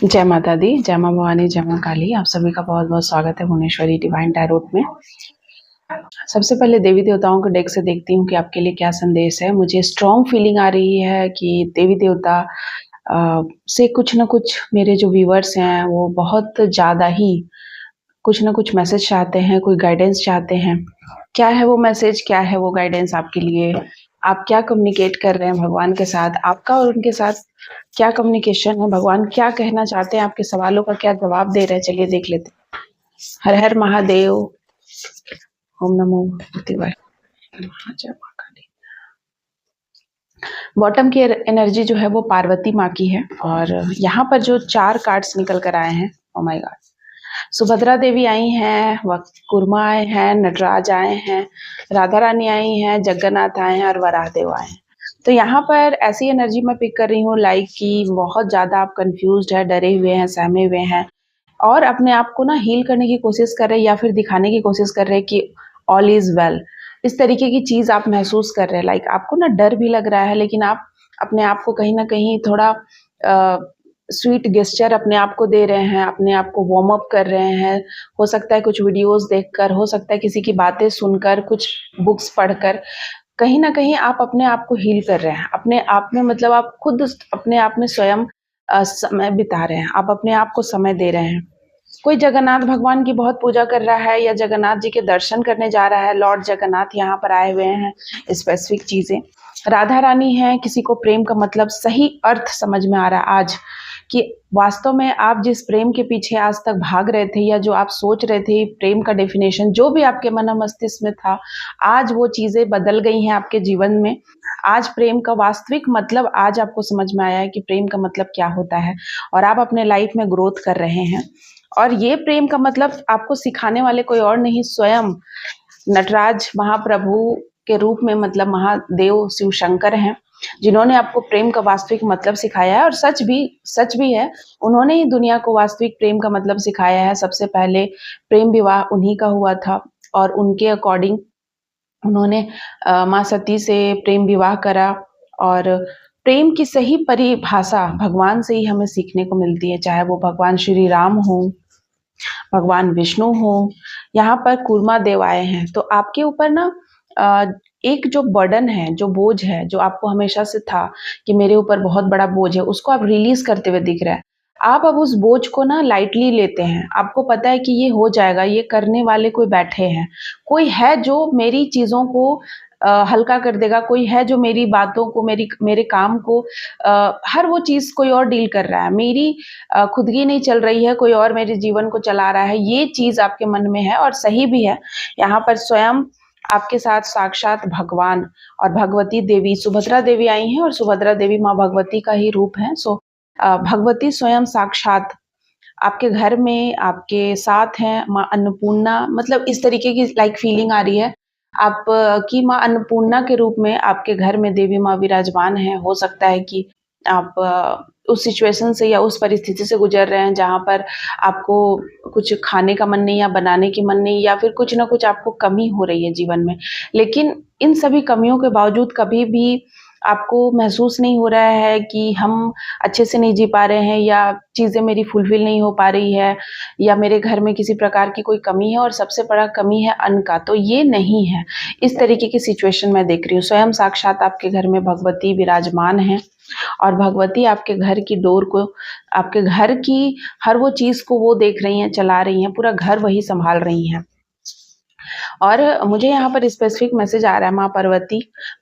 जय माता दी, जय माँ भवानी, जय माँ काली। आप सभी का बहुत बहुत स्वागत है भुवनेश्वरी डिवाइन टैरोट में। सबसे पहले देवी देवताओं के डेक से देखती हूँ कि आपके लिए क्या संदेश है। मुझे स्ट्रॉन्ग फीलिंग आ रही है कि देवी देवता से कुछ ना कुछ मेरे जो व्यूअर्स हैं वो बहुत ज़्यादा ही कुछ ना कुछ मैसेज चाहते हैं, कोई गाइडेंस चाहते हैं। क्या है वो मैसेज, क्या है वो गाइडेंस आपके लिए? आप क्या कम्युनिकेट कर रहे हैं भगवान के साथ? आपका और उनके साथ क्या कम्युनिकेशन है? भगवान क्या कहना चाहते हैं? आपके सवालों का क्या जवाब दे रहे हैं? चलिए देख लेते हैं। हर हर महादेव, ओम नमो भगवते जय माँ काली। बॉटम की एनर्जी जो है वो पार्वती माँ की है और यहाँ पर जो 4 कार्ड्स निकल कर आए हैं, ओ माय गॉड, सुभद्रा देवी आई हैं, कुर्मा आए हैं, नटराज आए हैं, राधा रानी आई हैं, जगन्नाथ आए हैं और वराहदेव आए हैं। तो यहाँ पर ऐसी एनर्जी मैं पिक कर रही हूँ लाइक कि बहुत ज़्यादा आप कंफ्यूज्ड है, डरे हुए हैं, सहमे हुए हैं और अपने आप को ना हील करने की कोशिश कर रहे हैं या फिर दिखाने की कोशिश कर रहे हैं कि ऑल इज वेल। इस तरीके की चीज़ आप महसूस कर रहे हैं। लाइक आपको ना डर भी लग रहा है लेकिन आप अपने आप को कहीं ना कहीं थोड़ा स्वीट गेस्चर अपने आप को दे रहे हैं, अपने आप को वार्म अप कर रहे हैं। हो सकता है कुछ वीडियोस देखकर, हो सकता है किसी की बातें सुनकर, कुछ बुक्स पढ़कर, कहीं ना कहीं आप अपने आप को हील कर रहे हैं। अपने आप में मतलब आप खुद अपने आप में स्वयं समय बिता रहे हैं, आप अपने आप को समय दे रहे हैं। कोई जगन्नाथ भगवान की बहुत पूजा कर रहा है या जगन्नाथ जी के दर्शन करने जा रहा है। लॉर्ड जगन्नाथ यहाँ पर आए हुए हैं। स्पेसिफिक चीजें राधा रानी है। किसी को प्रेम का मतलब सही अर्थ समझ में आ रहा है आज कि वास्तव में आप जिस प्रेम के पीछे आज तक भाग रहे थे या जो आप सोच रहे थे प्रेम का डेफिनेशन जो भी आपके मन मस्तिष्क में था, आज वो चीजें बदल गई हैं आपके जीवन में। आज प्रेम का वास्तविक मतलब आज आपको समझ में आया है कि प्रेम का मतलब क्या होता है और आप अपने लाइफ में ग्रोथ कर रहे हैं। और ये प्रेम का मतलब आपको सिखाने वाले कोई और नहीं, स्वयं नटराज महाप्रभु के रूप में मतलब महादेव शिव शंकर हैं, जिन्होंने आपको प्रेम का वास्तविक मतलब सिखाया है। और सच भी है, उन्होंने ही दुनिया को वास्तविक प्रेम का मतलब सिखाया है। सबसे पहले प्रेम विवाह उन्हीं का हुआ था और उनके अकॉर्डिंग उन्होंने माँ सती से प्रेम विवाह करा। और प्रेम की सही परिभाषा भगवान से ही हमें सीखने को मिलती है, चाहे वो भगवान श्री राम हो, भगवान विष्णु हो। यहाँ पर कूर्मा देव आए हैं तो आपके ऊपर ना एक जो बर्डन है, जो बोझ है, जो आपको हमेशा से था कि मेरे ऊपर बहुत बड़ा बोझ है, उसको आप रिलीज करते हुए दिख रहा है। आप अब उस बोझ को ना लाइटली लेते हैं। आपको पता है कि ये हो जाएगा, ये करने वाले कोई बैठे हैं, कोई है जो मेरी चीजों को हल्का कर देगा, कोई है जो मेरी बातों को, मेरे काम को, हर वो चीज कोई और डील कर रहा है। मेरी खुद की नहीं चल रही है, कोई और मेरे जीवन को चला रहा है। ये चीज आपके मन में है और सही भी है। यहाँ पर स्वयं आपके साथ साक्षात भगवान और भगवती देवी सुभद्रा देवी आई हैं और सुभद्रा देवी माँ भगवती का ही रूप है। सो भगवती स्वयं साक्षात आपके घर में आपके साथ हैं। माँ अन्नपूर्णा, मतलब इस तरीके की लाइक फीलिंग आ रही है आप की माँ अन्नपूर्णा के रूप में आपके घर में देवी माँ विराजमान है। हो सकता है कि आप उस सिचुएशन से या उस परिस्थिति से गुजर रहे हैं जहाँ पर आपको कुछ खाने का मन नहीं या बनाने की मन नहीं, या फिर कुछ ना कुछ आपको कमी हो रही है जीवन में। लेकिन इन सभी कमियों के बावजूद कभी भी आपको महसूस नहीं हो रहा है कि हम अच्छे से नहीं जी पा रहे हैं या चीज़ें मेरी फुलफिल नहीं हो पा रही है या मेरे घर में किसी प्रकार की कोई कमी है और सबसे बड़ा कमी है अन्न का। तो ये नहीं है। इस तरीके की सिचुएशन मैं देख रही हूँ। स्वयं साक्षात आपके घर में भगवती विराजमान है और भगवती आपके घर की डोर को, आपके घर की हर वो चीज़ को वो देख रही हैं, चला रही हैं, पूरा घर वही संभाल रही हैं। और मुझे यहाँ पर स्पेसिफिक मैसेज आ रहा है माँ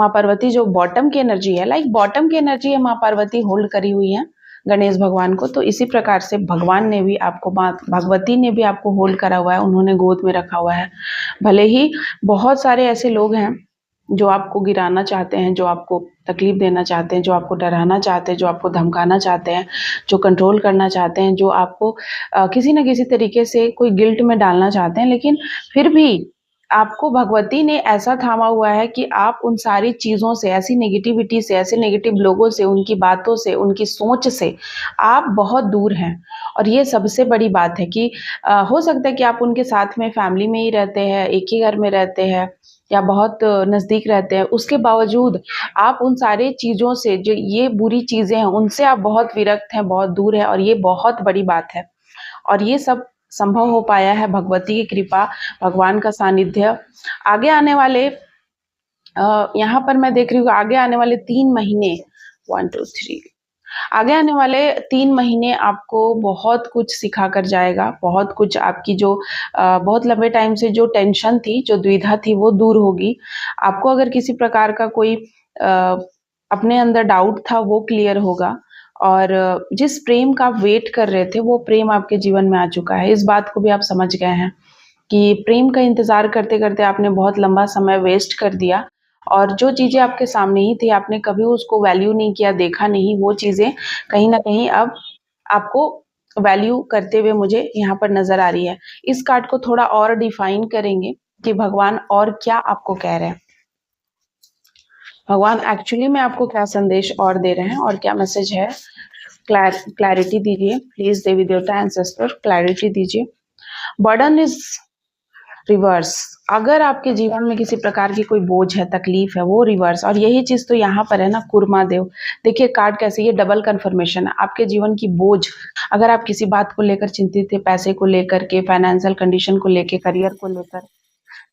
पार्वती जो बॉटम की एनर्जी है, लाइक बॉटम की एनर्जी है, माँ पार्वती होल्ड करी हुई है गणेश भगवान को। तो इसी प्रकार से भगवान ने भी आपको, माँ भगवती ने भी आपको होल्ड करा हुआ है, उन्होंने गोद में रखा हुआ है। भले ही बहुत सारे ऐसे लोग हैं जो आपको गिराना चाहते हैं, जो आपको तकलीफ देना चाहते हैं, जो आपको डराना चाहते हैं, जो आपको धमकाना चाहते हैं, जो कंट्रोल करना चाहते हैं, जो आपको किसी न किसी तरीके से कोई गिल्ट में डालना चाहते हैं। लेकिन फिर भी आपको भगवती ने ऐसा थामा हुआ है कि आप उन सारी चीज़ों से, ऐसी नेगेटिविटी से, ऐसे नेगेटिव लोगों से, उनकी बातों से, उनकी सोच से आप बहुत दूर हैं। और ये सबसे बड़ी बात है कि हो सकता है कि आप उनके साथ में फैमिली में ही रहते हैं, एक ही घर में रहते हैं, या बहुत नज़दीक रहते हैं, उसके बावजूद आप उन सारी चीज़ों से, जो ये बुरी चीज़ें हैं, उनसे आप बहुत विरक्त हैं, बहुत दूर हैं, और ये बहुत बड़ी बात है। और ये सब संभव हो पाया है भगवती की कृपा, भगवान का सानिध्य। आगे आने वाले यहाँ पर मैं देख रही हूँ आगे आने वाले 3 महीने, 1 2 3 आगे आने वाले 3 महीने आपको बहुत कुछ सिखा कर जाएगा। बहुत कुछ आपकी जो बहुत लंबे टाइम से जो टेंशन थी, जो दुविधा थी, वो दूर होगी। आपको अगर किसी प्रकार का कोई अपने अंदर डाउट था, वो क्लियर होगा, और जिस प्रेम का आप वेट कर रहे थे, वो प्रेम आपके जीवन में आ चुका है। इस बात को भी आप समझ गए हैं कि प्रेम का इंतज़ार करते-करते आपने बहुत लंबा समय वेस्ट कर दिया, और जो चीज़ें आपके सामने ही थी, आपने कभी उसको वैल्यू नहीं किया, देखा नहीं, वो चीज़ें कहीं न कहीं अब आपको वैल्यू करते हुए मुझे यहाँ पर नज़र आ रही है। इस कार्ड को थोड़ा और डिफाइन करेंगे कि भगवान और क्या आपको कह रहे हैं। भगवान एक्चुअली में आपको क्या संदेश और दे रहे हैं, और क्या मैसेज है? क्लैरिटी दीजिए प्लीज़, देवी देवता एंसेस्टर, क्लैरिटी दीजिए। Burden is reverse. अगर आपके जीवन में किसी प्रकार की कोई बोझ है, तकलीफ है, वो रिवर्स, और यही चीज़ तो यहाँ पर है ना, कुर्मा देव। देखिए कार्ड कैसे, ये डबल कन्फर्मेशन है। आपके जीवन की बोझ, अगर आप किसी बात को लेकर चिंतित थे, पैसे को लेकर के, फाइनेंशियल कंडीशन को लेके, करियर को लेकर,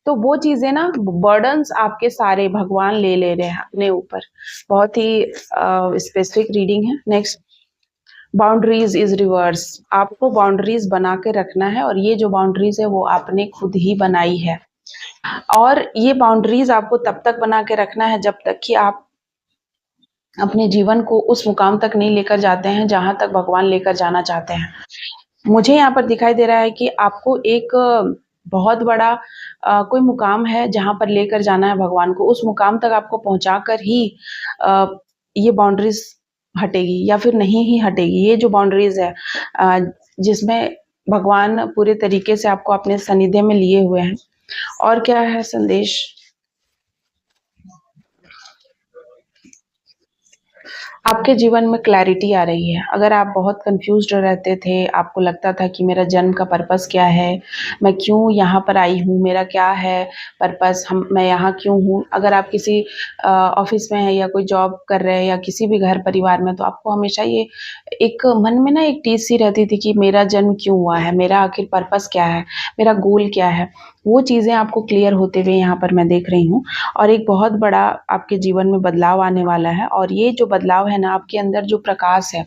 तो वो चीज़ें ना, बर्डन्स आपके सारे भगवान ले रहे हैं अपने ऊपर। बहुत ही स्पेसिफिक रीडिंग है। Next, boundaries is reverse. आपको बाउंड्रीज बना के रखना है, और ये जो बाउंड्रीज है वो आपने खुद ही बनाई है, और ये बाउंड्रीज आपको तब तक बना के रखना है जब तक कि आप अपने जीवन को उस मुकाम तक नहीं लेकर जाते हैं जहां तक भगवान लेकर जाना चाहते हैं। मुझे यहाँ पर दिखाई दे रहा है कि आपको एक बहुत बड़ा कोई मुकाम है जहां पर लेकर जाना है भगवान को। उस मुकाम तक आपको पहुंचाकर ही अ, ये बाउंड्रीज हटेगी, या फिर नहीं ही हटेगी। ये जो बाउंड्रीज है जिसमें भगवान पूरे तरीके से आपको अपने सानिध्य में लिए हुए हैं। और क्या है संदेश? आपके जीवन में क्लैरिटी आ रही है। अगर आप बहुत कन्फ्यूज़्ड रहते थे, आपको लगता था कि मेरा जन्म का पर्पस क्या है? मैं क्यों यहाँ पर आई हूँ? मेरा क्या है पर्पस? मैं यहाँ क्यों हूँ? अगर आप किसी ऑफ़िस में हैं, या कोई जॉब कर रहे हैं, या किसी भी घर परिवार में, तो आपको हमेशा ये एक मन में ना एक टीस सी रहती थी कि मेरा जन्म क्यों हुआ है? मेरा आखिर पर्पस क्या है? मेरा गोल क्या है? वो चीज़ें आपको क्लियर होते हुए यहाँ पर मैं देख रही हूँ, और एक बहुत बड़ा आपके जीवन में बदलाव आने वाला है। और ये जो बदलाव है ना, आपके अंदर जो प्रकाश है,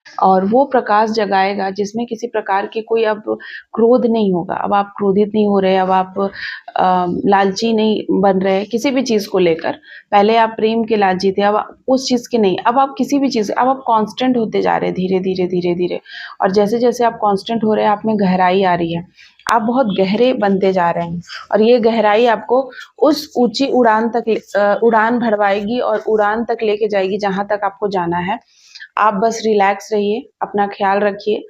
और वो प्रकाश जगाएगा जिसमें किसी प्रकार की कोई अब क्रोध नहीं होगा। अब आप क्रोधित नहीं हो रहे, अब आप लालची नहीं बन रहे किसी भी चीज़ को लेकर। पहले आप प्रेम के लालची थे, अब उस चीज़ के नहीं। अब आप किसी भी चीज़, अब आप कांस्टेंट होते जा रहे हैं धीरे धीरे धीरे धीरे। और जैसे जैसे आप कांस्टेंट हो रहे हैं, आप में गहराई आ रही है, आप बहुत गहरे बनते जा रहे हैं, और ये गहराई आपको उस ऊंची उड़ान तक उड़ान भरवाएगी, और उड़ान तक लेके जाएगी जहां तक आपको जाना है। आप बस रिलैक्स रहिए, अपना ख्याल रखिए।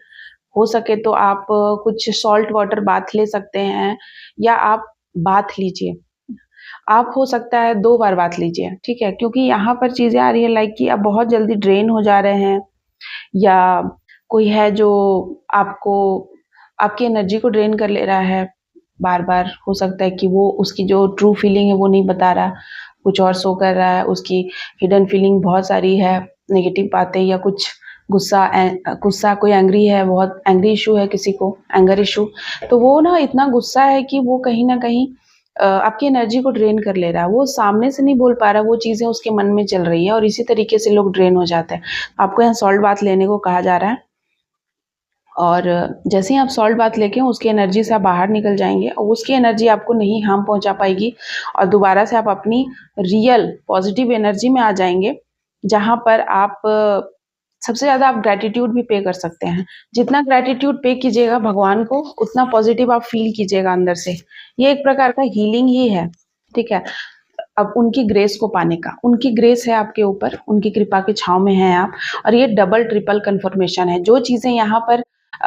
हो सके तो आप कुछ सॉल्ट वाटर बाथ ले सकते हैं, या आप बाथ लीजिए। आप हो सकता है 2 बार बाथ लीजिए, ठीक है? क्योंकि यहाँ पर चीज़ें आ रही है लाइक कि आप बहुत जल्दी ड्रेन हो जा रहे हैं, या कोई है जो आपको आपकी एनर्जी को ड्रेन कर ले रहा है बार-बार। हो सकता है कि वो उसकी जो ट्रू फीलिंग है वो नहीं बता रहा, कुछ और शो कर रहा है। उसकी हिडन फीलिंग बहुत सारी है, नेगेटिव बातें, या कुछ गुस्सा, कोई एंग्री है, बहुत एंग्री इश्यू है किसी को, एंगर इश्यू। तो वो ना इतना गुस्सा है कि वो कहीं न कहीं आपकी एनर्जी को ड्रेन कर ले रहा है। वो सामने से नहीं बोल पा रहा, वो चीज़ें उसके मन में चल रही है, और इसी तरीके से लोग ड्रेन हो जाते हैं। आपको यहाँ सॉल्ट बाथ लेने को कहा जा रहा है, और जैसे ही आप सॉल्ट बाथ लेके उसकी एनर्जी से आप बाहर निकल जाएँगे, और उसकी एनर्जी आपको नहीं हार्म पहुँचा पाएगी, और दोबारा से आप अपनी रियल पॉज़िटिव एनर्जी में आ जाएँगे, जहाँ पर आप सबसे ज़्यादा आप ग्रैटिट्यूड भी पे कर सकते हैं। जितना ग्रैटिट्यूड पे कीजिएगा भगवान को, उतना पॉज़िटिव आप फ़ील कीजिएगा अंदर से। ये एक प्रकार का हीलिंग ही है, ठीक है? अब उनकी ग्रेस को पाने का, उनकी ग्रेस है आपके ऊपर, उनकी कृपा की छाँव में हैं आप, और ये डबल ट्रिपल कन्फर्मेशन है। जो चीज़ें यहाँ पर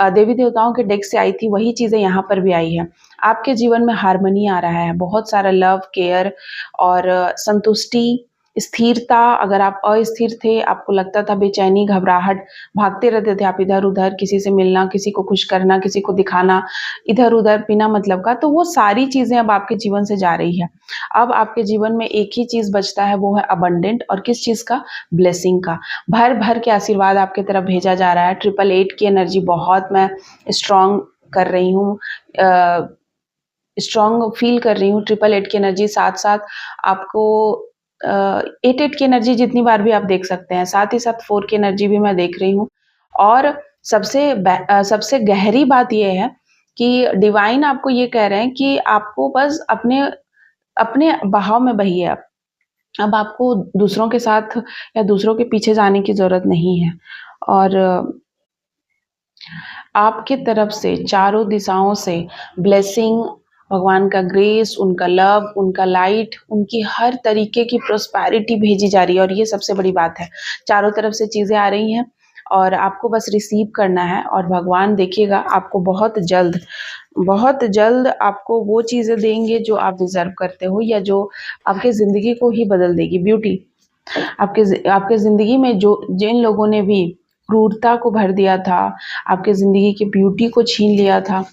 देवी-देवताओं के डेक से आई थी, वही चीज़ें यहाँ पर भी आई हैं। आपके जीवन में हार्मनी आ रहा है, बहुत सारा लव, केयर, और संतुष्टि, स्थिरता, अगर आप अस्थिर थे, आपको लगता था बेचैनी, घबराहट, भागते रहते थे आप इधर-उधर, किसी से मिलना, किसी को खुश करना, किसी को दिखाना, इधर-उधर बिना मतलब का, तो वो सारी चीज़ें अब आपके जीवन से जा रही है। अब आपके जीवन में एक ही चीज़ बचता है, वो है अबंडेंट, और किस चीज़ का? ब्लेसिंग का। भर-भर के आशीर्वाद आपकी तरफ भेजा जा रहा है। 888 की एनर्जी बहुत मैं स्ट्रॉन्ग कर रही हूँ, स्ट्रॉन्ग फील कर रही हूँ। 888 की एनर्जी साथ-साथ आपको 88 की एनर्जी जितनी बार भी आप देख सकते हैं, साथ ही साथ 4 की एनर्जी भी मैं देख रही हूँ। और सबसे गहरी बात ये है कि डिवाइन आपको ये कह रहे हैं कि आपको बस अपने अपने बहाव में बहिए आप। अब आपको दूसरों के साथ या दूसरों के पीछे जाने की ज़रूरत नहीं है। और आपके तरफ से चारों दिशाओं से ब्लेसिंग, भगवान का ग्रेस, उनका लव, उनका लाइट, उनकी हर तरीके की प्रॉस्पेरिटी भेजी जा रही है, और ये सबसे बड़ी बात है। चारों तरफ से चीज़ें आ रही हैं और आपको बस रिसीव करना है, और भगवान देखिएगा आपको बहुत जल्द आपको वो चीज़ें देंगे जो आप डिज़र्व करते हो, या जो आपकी ज़िंदगी को ही बदल देगी। ब्यूटी, आपके ज़िंदगी में जो जिन लोगों ने भी क्रूरता को भर दिया था, आपके ज़िंदगी की ब्यूटी को छीन लिया था,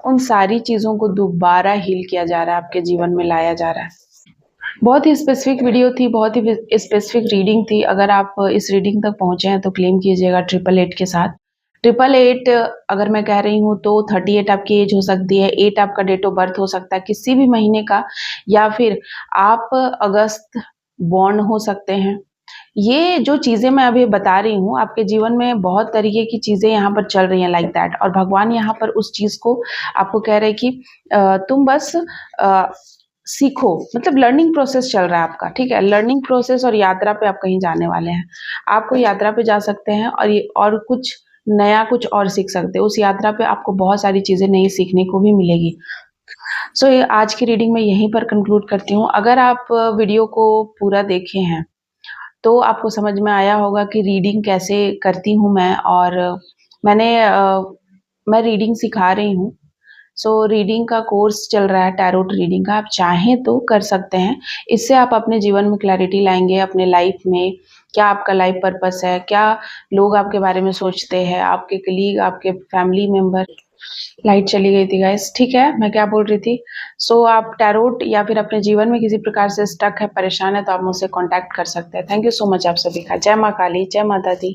उन सारी चीज़ों को दोबारा हील किया जा रहा है, आपके जीवन में लाया जा रहा है। बहुत ही स्पेसिफिक वीडियो थी, बहुत ही स्पेसिफिक रीडिंग थी। अगर आप इस रीडिंग तक पहुँचे हैं तो क्लेम कीजिएगा 888 के साथ। 888 अगर मैं कह रही हूँ तो 38 आपकी एज हो सकती है, 8 आपका डेट ऑफ बर्थ हो सकता है किसी भी महीने का, या फिर आप अगस्त बॉर्न हो सकते हैं। ये जो चीज़ें मैं अभी बता रही हूँ, आपके जीवन में बहुत तरीके की चीज़ें यहाँ पर चल रही हैं लाइक दैट, और भगवान यहाँ पर उस चीज़ को आपको कह रहे हैं कि तुम बस सीखो, मतलब लर्निंग प्रोसेस चल रहा है आपका, ठीक है? लर्निंग प्रोसेस और यात्रा पे आप कहीं जाने वाले हैं। आप कोई यात्रा पे जा सकते हैं और ये और कुछ नया कुछ और सीख सकते हो। उस यात्रा पे आपको बहुत सारी चीज़ें नई सीखने को भी मिलेगी। सो ये आज की रीडिंग मैं यहीं पर कंक्लूड करती हूँ। अगर आप वीडियो को पूरा देखे हैं तो आपको समझ में आया होगा कि रीडिंग कैसे करती हूँ मैं, और मैंने मैं रीडिंग सिखा रही हूँ। सो रीडिंग का कोर्स चल रहा है, टैरोट रीडिंग का, आप चाहें तो कर सकते हैं। इससे आप अपने जीवन में क्लैरिटी लाएँगे, अपने लाइफ में क्या आपका लाइफ पर्पस है, क्या लोग आपके बारे में सोचते हैं, आपके कलीग, आपके फैमिली मेंबर। लाइट चली गई थी गाइस, ठीक है, मैं क्या बोल रही थी? सो आप टैरोट या फिर अपने जीवन में किसी प्रकार से स्टक है, परेशान है, तो आप मुझसे कॉन्टैक्ट कर सकते हैं। थैंक यू सो मच आप सभी का। जय माँ काली, जय माता दी।